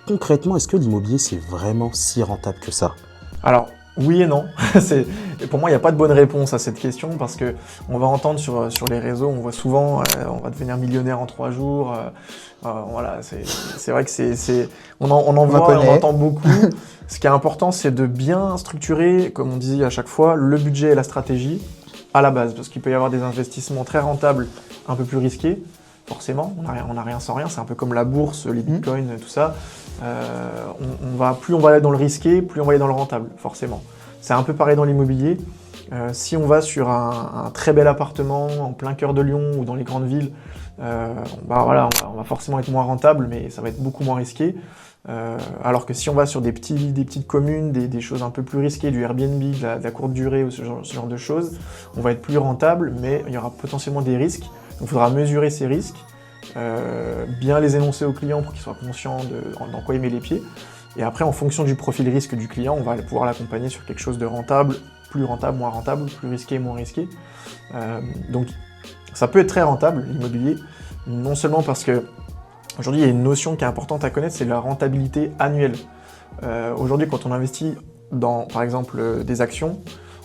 Concrètement, est-ce que l'immobilier, c'est vraiment si rentable que ça? Alors, oui et non. Pour moi, il n'y a pas de bonne réponse à cette question parce que on va entendre sur les réseaux, on voit souvent, on va devenir millionnaire en 3 jours. Voilà, c'est vrai que on en voit, on entend beaucoup. Ce qui est important, c'est de bien structurer, comme on dit à chaque fois, le budget et la stratégie à la base, parce qu'il peut y avoir des investissements très rentables, un peu plus risqués. Forcément, on n'a rien sans rien, c'est un peu comme la bourse, les bitcoins, tout ça. Plus on va aller dans le risqué, plus on va aller dans le rentable, forcément. C'est un peu pareil dans l'immobilier. Si on va sur un très bel appartement en plein cœur de Lyon ou dans les grandes villes, voilà, on va forcément être moins rentable, mais ça va être beaucoup moins risqué. Alors que si on va sur des petites communes, des choses un peu plus risquées, du Airbnb, de la courte durée ou ce genre de choses, on va être plus rentable, mais il y aura potentiellement des risques. Donc il faudra mesurer ces risques, bien les énoncer au client pour qu'il soit conscient dans quoi il met les pieds. Et après, en fonction du profil risque du client, on va pouvoir l'accompagner sur quelque chose de rentable, moins rentable, plus risqué, moins risqué. Donc ça peut être très rentable, l'immobilier, non seulement parce que aujourd'hui, il y a une notion qui est importante à connaître, c'est la rentabilité annuelle. Aujourd'hui, quand on investit dans, par exemple, des actions,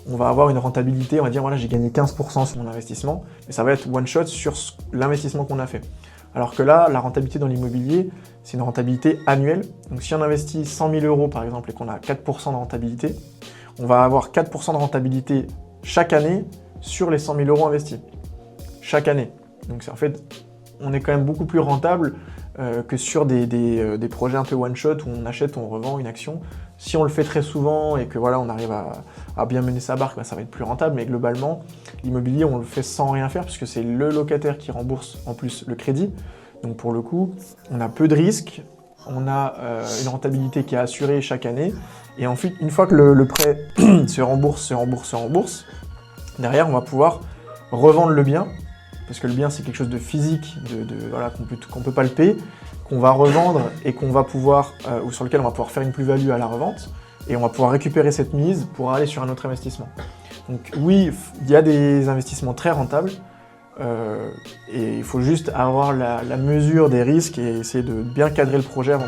on va avoir une rentabilité, on va dire, voilà, j'ai gagné 15% sur mon investissement, mais ça va être one shot sur l'investissement qu'on a fait. Alors que là, la rentabilité dans l'immobilier, c'est une rentabilité annuelle. Donc si on investit 100 000 euros, par exemple, et qu'on a 4% de rentabilité, on va avoir 4% de rentabilité chaque année sur les 100 000 euros investis. Chaque année. Donc en fait, on est quand même beaucoup plus rentable que sur des projets un peu one shot où on achète, on revend une action. Si on le fait très souvent et que voilà, on arrive à bien mener sa barque, ça va être plus rentable. Mais globalement, l'immobilier, on le fait sans rien faire puisque c'est le locataire qui rembourse en plus le crédit. Donc pour le coup, on a peu de risques, on a une rentabilité qui est assurée chaque année. Et ensuite, une fois que le prêt se rembourse, derrière, on va pouvoir revendre le bien. Parce que le bien, c'est quelque chose de physique, voilà, qu'on peut palper, qu'on va revendre et qu'on va pouvoir, ou sur lequel on va pouvoir faire une plus-value à la revente, et on va pouvoir récupérer cette mise pour aller sur un autre investissement. Donc oui, il y a des investissements très rentables, et il faut juste avoir la mesure des risques et essayer de bien cadrer le projet avant.